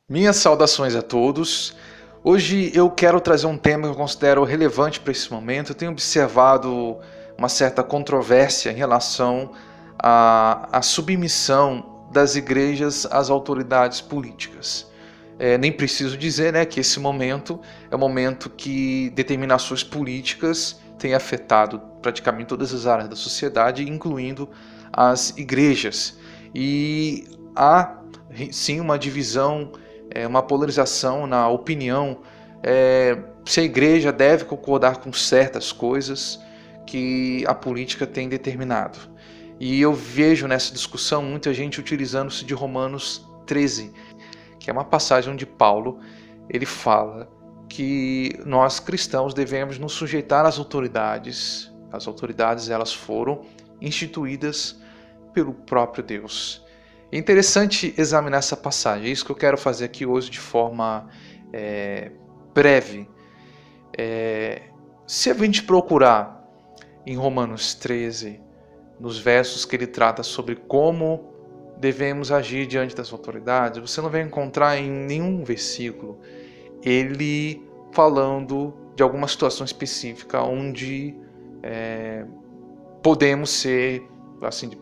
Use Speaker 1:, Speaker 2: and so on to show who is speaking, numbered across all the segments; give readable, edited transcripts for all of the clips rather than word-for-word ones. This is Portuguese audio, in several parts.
Speaker 1: Minhas saudações a todos. Hoje eu quero trazer um tema que eu considero relevante para esse momento. Eu tenho observado uma certa controvérsia em relação à submissão das igrejas às autoridades políticas. Nem preciso dizer, que esse momento é um momento que determinações políticas têm afetado praticamente todas as áreas da sociedade, incluindo as igrejas. E há sim uma divisão, uma polarização na opinião, se a igreja deve concordar com certas coisas que a política tem determinado. E eu vejo nessa discussão muita gente utilizando-se de Romanos 13, que é uma passagem onde Paulo ele fala que nós cristãos devemos nos sujeitar às autoridades. As autoridades elas foram instituídas pelo próprio Deus. É interessante examinar essa passagem, é isso que eu quero fazer aqui hoje de forma breve. Se a gente procurar em Romanos 13, nos versos que ele trata sobre como devemos agir diante das autoridades, você não vai encontrar em nenhum versículo ele falando de alguma situação específica onde podemos ser,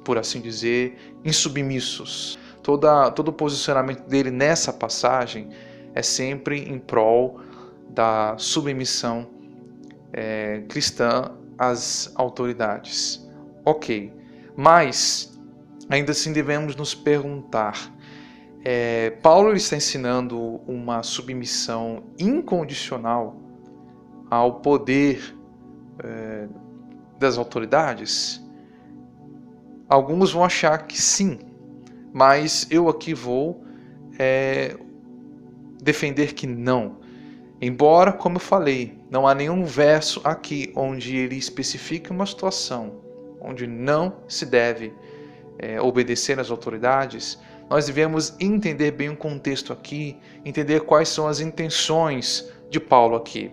Speaker 1: por assim dizer, insubmissos. Todo o posicionamento dele nessa passagem é sempre em prol da submissão cristã às autoridades. Ok, mas ainda assim devemos nos perguntar, Paulo está ensinando uma submissão incondicional ao poder das autoridades? Alguns vão achar que sim, mas eu aqui vou defender que não. Embora, como eu falei, não há nenhum verso aqui onde ele especifique uma situação onde não se deve obedecer às autoridades, nós devemos entender bem o contexto aqui, entender quais são as intenções de Paulo aqui.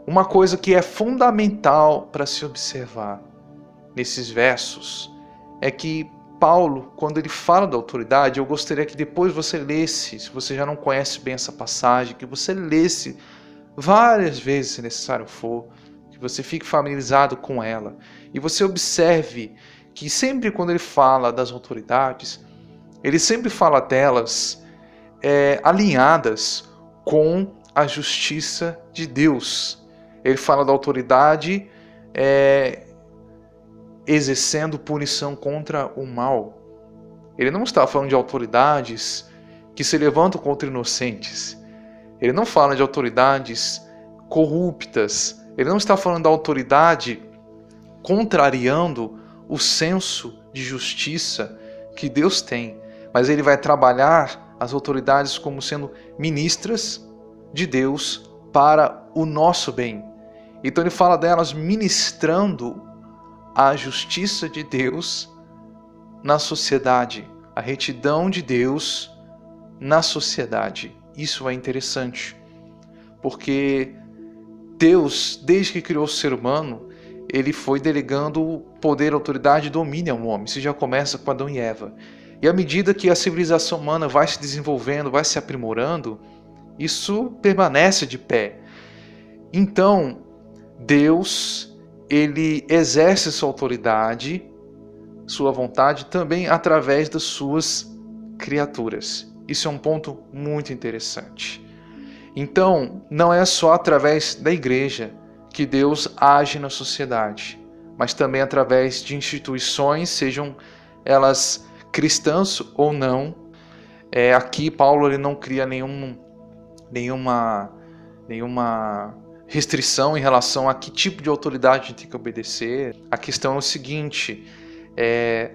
Speaker 1: Uma coisa que é fundamental para se observar nesses versos é que Paulo, quando ele fala da autoridade, eu gostaria que depois você lesse, se você já não conhece bem essa passagem, que você lesse várias vezes, se necessário for, que você fique familiarizado com ela, e você observe que sempre quando ele fala das autoridades, ele sempre fala delas alinhadas com a justiça de Deus. Ele fala da autoridade exercendo punição contra o mal. Ele não está falando de autoridades que se levantam contra inocentes. Ele não fala de autoridades corruptas. Ele não está falando da autoridade contrariando o senso de justiça que Deus tem. Mas ele vai trabalhar as autoridades como sendo ministras de Deus para o nosso bem. Então ele fala delas ministrando a justiça de Deus na sociedade, a retidão de Deus na sociedade. Isso é interessante, porque Deus, desde que criou o ser humano, ele foi delegando poder, autoridade e domínio ao homem. Isso já começa com Adão e Eva. E à medida que a civilização humana vai se desenvolvendo, vai se aprimorando, isso permanece de pé. Então, Deus, ele exerce sua autoridade, sua vontade, também através das suas criaturas. Isso é um ponto muito interessante. Então, não é só através da igreja que Deus age na sociedade, mas também através de instituições, sejam elas cristãs ou não. Aqui Paulo ele não cria nenhuma restrição em relação a que tipo de autoridade a gente tem que obedecer. A questão é o seguinte,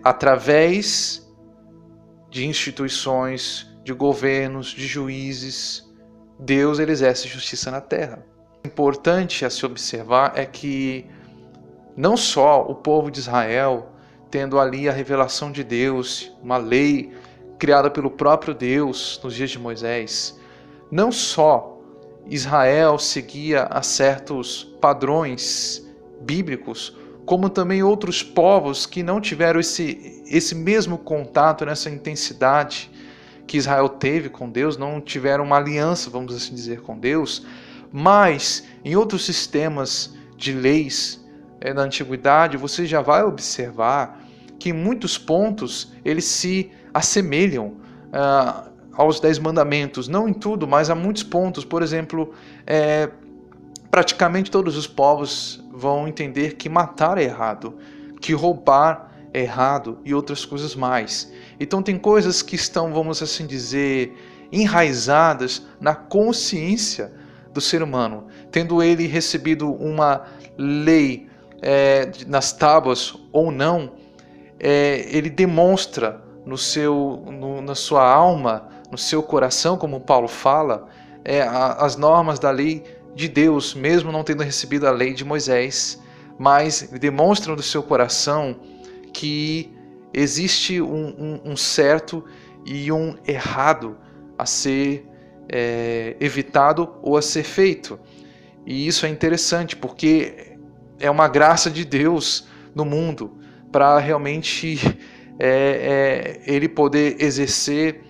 Speaker 1: através de instituições, de governos, de juízes, Deus ele exerce justiça na terra. O importante a se observar é que não só o povo de Israel, tendo ali a revelação de Deus, uma lei criada pelo próprio Deus nos dias de Moisés, não só Israel seguia a certos padrões bíblicos, como também outros povos que não tiveram esse mesmo contato, nessa intensidade, que Israel teve com Deus, não tiveram uma aliança, vamos assim dizer, com Deus, mas em outros sistemas de leis na antiguidade, você já vai observar que em muitos pontos eles se assemelham aos 10 mandamentos, não em tudo, mas há muitos pontos. Por exemplo, praticamente todos os povos vão entender que matar é errado, que roubar é errado e outras coisas mais. Então tem coisas que estão, vamos assim dizer, enraizadas na consciência do ser humano. Tendo ele recebido uma lei nas tábuas ou não, ele demonstra na sua alma, no seu coração, como Paulo fala, as normas da lei de Deus, mesmo não tendo recebido a lei de Moisés, mas demonstra no seu coração que existe um certo e um errado a ser evitado ou a ser feito. E isso é interessante, porque é uma graça de Deus no mundo para realmente ele poder exercer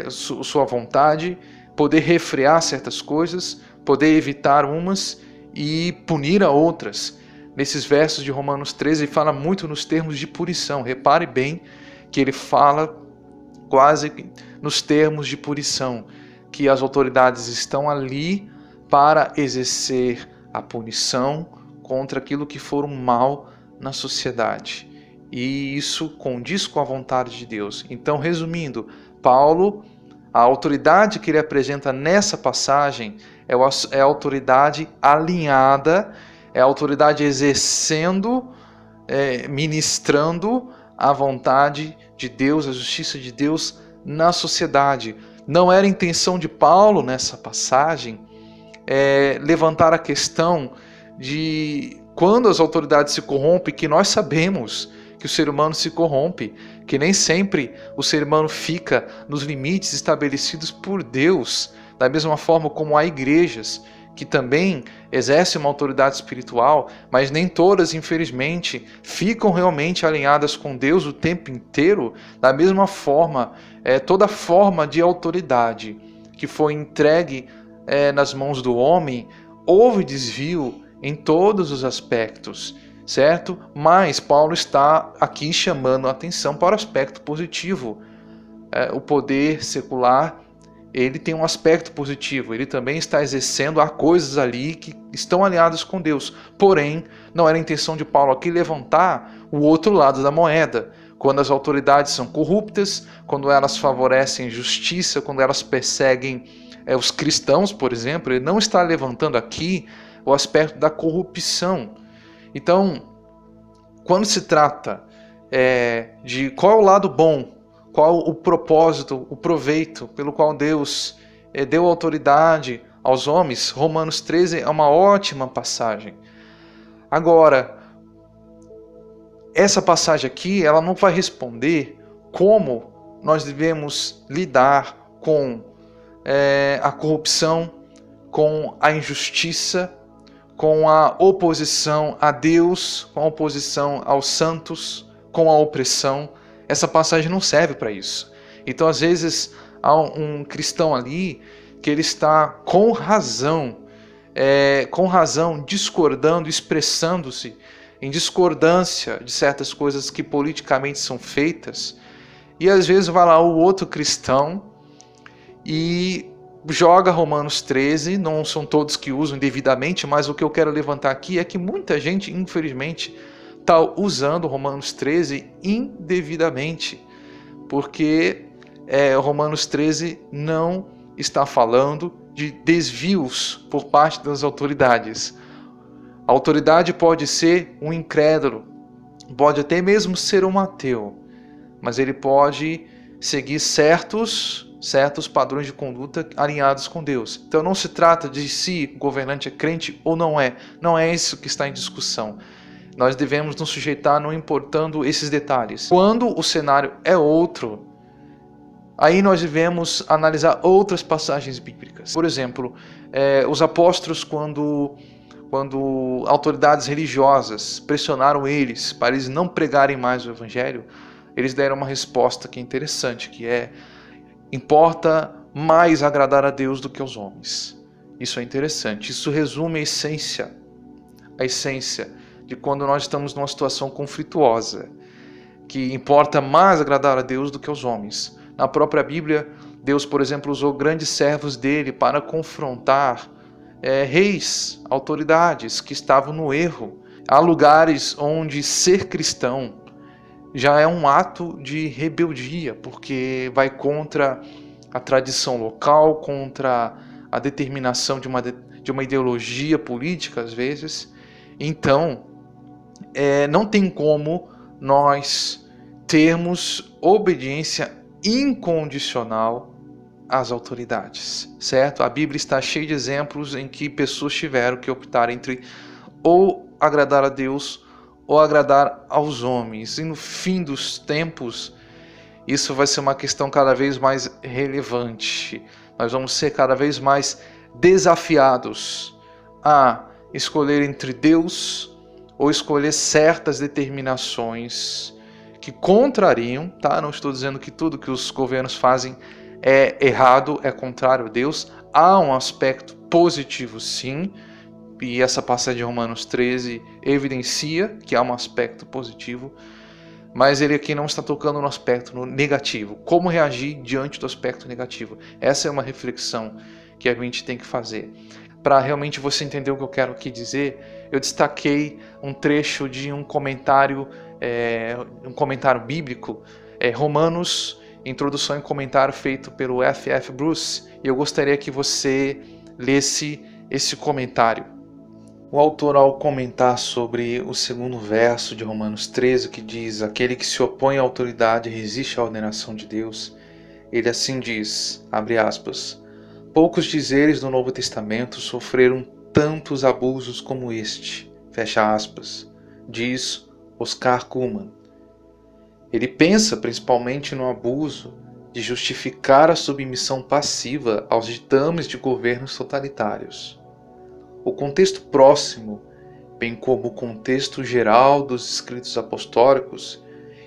Speaker 1: sua vontade, poder refrear certas coisas, poder evitar umas e punir a outras. Nesses versos de Romanos 13, ele fala muito nos termos de punição. Repare bem que ele fala quase nos termos de punição, que as autoridades estão ali para exercer a punição contra aquilo que for um mal na sociedade. E isso condiz com a vontade de Deus. Então, resumindo, Paulo, a autoridade que ele apresenta nessa passagem é a autoridade alinhada, é a autoridade exercendo, ministrando a vontade de Deus, a justiça de Deus na sociedade. Não era a intenção de Paulo nessa passagem levantar a questão de quando as autoridades se corrompem, que nós sabemos que o ser humano se corrompe, que nem sempre o ser humano fica nos limites estabelecidos por Deus, da mesma forma como há igrejas que também exercem uma autoridade espiritual, mas nem todas, infelizmente, ficam realmente alinhadas com Deus o tempo inteiro. Da mesma forma, toda forma de autoridade que foi entregue nas mãos do homem, houve desvio em todos os aspectos, certo? Mas Paulo está aqui chamando a atenção para o aspecto positivo. O poder secular, ele tem um aspecto positivo, ele também está exercendo, há coisas ali que estão alinhadas com Deus. Porém, não era a intenção de Paulo aqui levantar o outro lado da moeda. Quando as autoridades são corruptas, quando elas favorecem justiça, quando elas perseguem os cristãos, por exemplo, ele não está levantando aqui o aspecto da corrupção. Então, quando se trata de qual é o lado bom, qual o propósito, o proveito pelo qual Deus deu autoridade aos homens, Romanos 13 é uma ótima passagem. Agora, essa passagem aqui, ela não vai responder como nós devemos lidar com a corrupção, com a injustiça, com a oposição a Deus, com a oposição aos santos, com a opressão. Essa passagem não serve para isso. Então, às vezes, há um cristão ali que ele está com razão discordando, expressando-se em discordância de certas coisas que politicamente são feitas, e às vezes vai lá o outro cristão e joga Romanos 13, não são todos que usam indevidamente, mas o que eu quero levantar aqui é que muita gente, infelizmente, está usando Romanos 13 indevidamente, porque Romanos 13 não está falando de desvios por parte das autoridades. A autoridade pode ser um incrédulo, pode até mesmo ser um ateu, mas ele pode seguir certos padrões de conduta alinhados com Deus. Então não se trata de se o governante é crente ou não é. Não é isso que está em discussão. Nós devemos nos sujeitar não importando esses detalhes. Quando o cenário é outro, aí nós devemos analisar outras passagens bíblicas. Por exemplo, os apóstolos, quando autoridades religiosas pressionaram eles para eles não pregarem mais o evangelho, eles deram uma resposta que é interessante, que é: Importa mais agradar a Deus do que aos homens. Isso é interessante. Isso resume a essência de quando nós estamos numa situação conflituosa, que importa mais agradar a Deus do que aos homens. Na própria Bíblia, Deus, por exemplo, usou grandes servos dele para confrontar reis, autoridades que estavam no erro. Há lugares onde ser cristão já é um ato de rebeldia, porque vai contra a tradição local, contra a determinação de uma ideologia política, às vezes. Então, não tem como nós termos obediência incondicional às autoridades, certo? A Bíblia está cheia de exemplos em que pessoas tiveram que optar entre ou agradar a Deus ou agradar aos homens. E no fim dos tempos, isso vai ser uma questão cada vez mais relevante. Nós vamos ser cada vez mais desafiados a escolher entre Deus ou escolher certas determinações que contrariam, tá? Não estou dizendo que tudo que os governos fazem é errado, é contrário a Deus. Há um aspecto positivo, sim, e essa passagem de Romanos 13 evidencia que há um aspecto positivo, mas ele aqui não está tocando no aspecto negativo. Como reagir diante do aspecto negativo? Essa é uma reflexão que a gente tem que fazer. Para realmente você entender o que eu quero aqui dizer, eu destaquei um trecho de um comentário bíblico, Romanos, introdução e comentário feito pelo F.F. Bruce, e eu gostaria que você lesse esse comentário. O autor, ao comentar sobre o segundo verso de Romanos 13, que diz: aquele que se opõe à autoridade resiste à ordenação de Deus, ele assim diz, abre aspas, poucos dizeres do Novo Testamento sofreram tantos abusos como este, fecha aspas, diz Oscar Cullmann. Ele pensa principalmente no abuso de justificar a submissão passiva aos ditames de governos totalitários. O contexto próximo, bem como o contexto geral dos escritos apostólicos,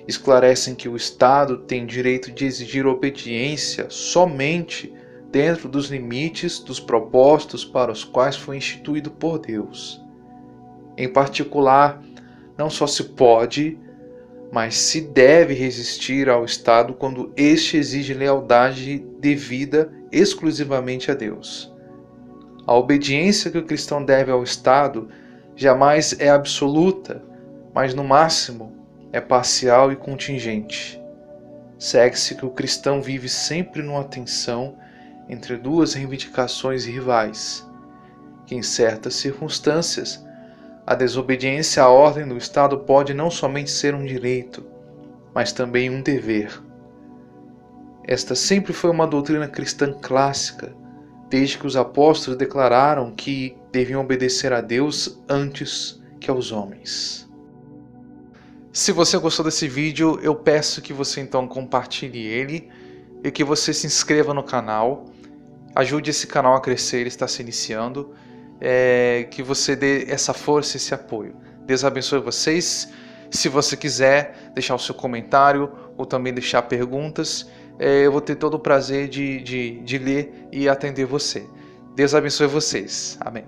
Speaker 1: esclarecem que o Estado tem direito de exigir obediência somente dentro dos limites dos propósitos para os quais foi instituído por Deus. Em particular, não só se pode, mas se deve resistir ao Estado quando este exige lealdade devida exclusivamente a Deus. A obediência que o cristão deve ao Estado jamais é absoluta, mas no máximo é parcial e contingente. Segue-se que o cristão vive sempre numa tensão entre duas reivindicações rivais, que em certas circunstâncias a desobediência à ordem do Estado pode não somente ser um direito, mas também um dever. Esta sempre foi uma doutrina cristã clássica, desde que os apóstolos declararam que deviam obedecer a Deus antes que aos homens. Se você gostou desse vídeo, eu peço que você então compartilhe ele e que você se inscreva no canal. Ajude esse canal a crescer, ele está se iniciando. Que você dê essa força, esse apoio. Deus abençoe vocês. Se você quiser deixar o seu comentário ou também deixar perguntas, eu vou ter todo o prazer de ler e atender você. Deus abençoe vocês. Amém.